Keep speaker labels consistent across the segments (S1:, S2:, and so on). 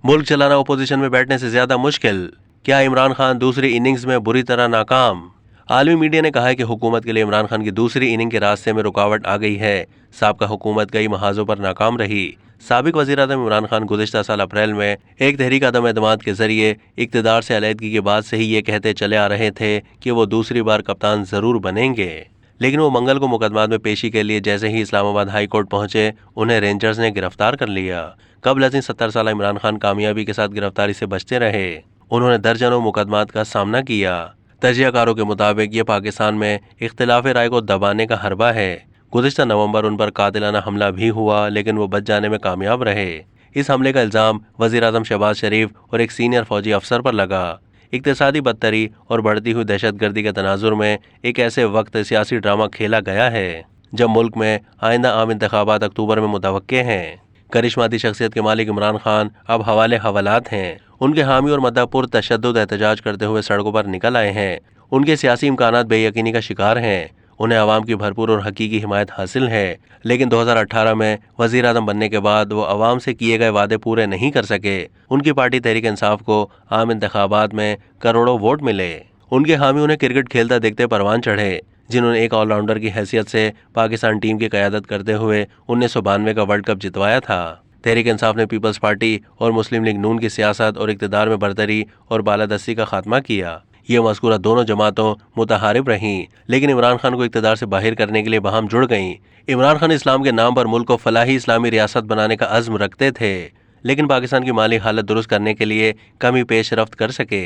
S1: मुल्क चलाना अपोजिशन में बैठने से ज्यादा मुश्किल, क्या इमरान खान दूसरी इनिंग्स में बुरी तरह नाकाम? आलमी मीडिया ने कहा है कि हुकूमत के लिए इमरान खान की दूसरी इनिंग के रास्ते में रुकावट आ गई है। साबका हुकूमत कई महाजों पर नाकाम रही। साबिक वज़ीर-ए-आज़म इमरान खान गुज़िश्ता साल अप्रैल में एक तहरीक अदम एतमाद के जरिए इक़्तिदार से अलहदगी के बाद से ही ये कहते चले आ रहे थे कि वो दूसरी बार कप्तान ज़रूर बनेंगे, लेकिन वो मंगल को मुकदमात में पेशी के लिए जैसे ही इस्लामाबाद हाई कोर्ट पहुंचे, उन्हें रेंजर्स ने गिरफ्तार कर लिया। कबल अज़ीं 70 साल इमरान खान कामयाबी के साथ गिरफ्तारी से बचते रहे। उन्होंने दर्जनों मुकदमात का सामना किया। तजियाकारों के मुताबिक ये पाकिस्तान में इख्तिलाफ राय को दबाने का हरबा है। गुज़िश्ता नवंबर उन पर कातिलाना हमला भी हुआ, लेकिन वो बच जाने में कामयाब रहे। इस हमले का इल्ज़ाम वज़ीर-ए-आज़म शहबाज शरीफ और एक सीनियर फौजी अफसर पर लगा। इक़्तिसादी बदतरी और बढ़ती हुई दहशतगर्दी के तनाजुर में एक ऐसे वक्त सियासी ड्रामा खेला गया है जब मुल्क में आइंदा आम इंतखाबात अक्टूबर में मुतवक्के हैं। करिश्माती शख्सियत के मालिक इमरान खान अब हवाले हवालात हैं। उनके हामी और मद्दापुर तशद्दुद एहतजाज करते हुए सड़कों पर निकल आए हैं। उनके सियासी इम्कानात बेयकीनी का शिकार हैं। उन्हें आवाम की भरपूर और हकीकी हिमायत हासिल है, लेकिन 2018 में वज़ीर आज़म बनने के बाद वो आवाम से किए गए वादे पूरे नहीं कर सके। उनकी पार्टी तहरीक इंसाफ को आम इंतखाबात में करोड़ों वोट मिले। उनके हामी उन्हें क्रिकेट खेलता देखते परवान चढ़े, जिन्होंने एक ऑलराउंडर की हैसियत से पाकिस्तान टीम की क़यादत करते हुए 1992 का वर्ल्ड कप जितवाया था। तहरीक इंसाफ ने पीपल्स पार्टी और मुस्लिम लीग नून की सियासत और इक़्तिदार में बरतरी और बालादस्ती का खात्मा किया। ये मज़कूरा दोनों जमातों मुतहारिब रहीं, लेकिन इमरान खान को इक़्तिदार से बाहर करने के लिए बहम जुड़ गईं। इमरान खान इस्लाम के नाम पर मुल्क को फलाही इस्लामी रियासत बनाने का अज़्म रखते थे, लेकिन पाकिस्तान की माली हालत दुरुस्त करने के लिए कमी पेशरफ्त कर सके।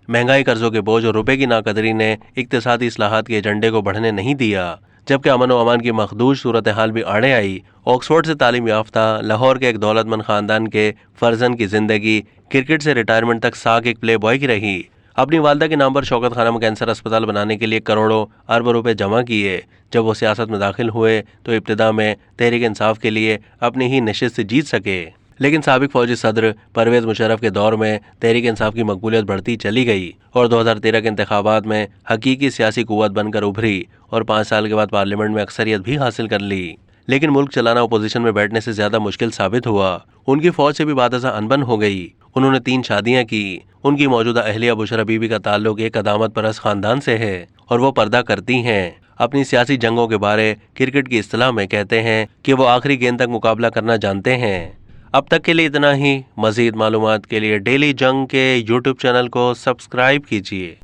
S1: महंगाई, कर्जों के बोझ और रुपए की नाकदरी ने इक़्तिसादी इस्लाहात के एजेंडे को बढ़ने नहीं दिया, जबकि अमन व अमान की मखदूश सूरत हाल भी आड़े आई। ऑक्सफोर्ड से तालीम याफ्ता लाहौर के एक दौलतमंद खानदान के फर्जन की जिंदगी क्रिकेट से रिटायरमेंट तक साक एक प्ले बॉय की रही। अपनी वालदा के नाम पर शौकत खानम कैंसर अस्पताल बनाने के लिए करोड़ों अरब रुपए जमा किए। जब वो सियासत में दाखिल हुए तो इब्तिदा में तहरीक इंसाफ के लिए अपनी ही नशिस्त जीत सके, लेकिन साबिक फौजी सदर परवेज़ मुशर्रफ के दौर में तहरीक इंसाफ की मकबूलियत बढ़ती चली गई और 2013 के इंतखाबात में हकीकी सियासी कुव्वत बनकर उभरी और 5 साल के बाद पार्लियामेंट में अक्सरियत भी हासिल कर ली। लेकिन मुल्क चलाना अपोजिशन में बैठने से ज्यादा मुश्किल साबित हुआ। उनकी फौज से भी बादशा अनबन हो गई। उन्होंने 3 शादियां की। उनकी मौजूदा अहलिया बुशरा बीबी का ताल्लुक एक अदामत परस्त खानदान से है और वो पर्दा करती हैं। अपनी सियासी जंगों के बारे क्रिकेट की इस्तिलाह में कहते हैं कि वो आखिरी गेंद तक मुकाबला करना जानते हैं। अब तक के लिए इतना ही। मजीद मालूमात के लिए डेली जंग के यूट्यूब चैनल को सब्सक्राइब कीजिए।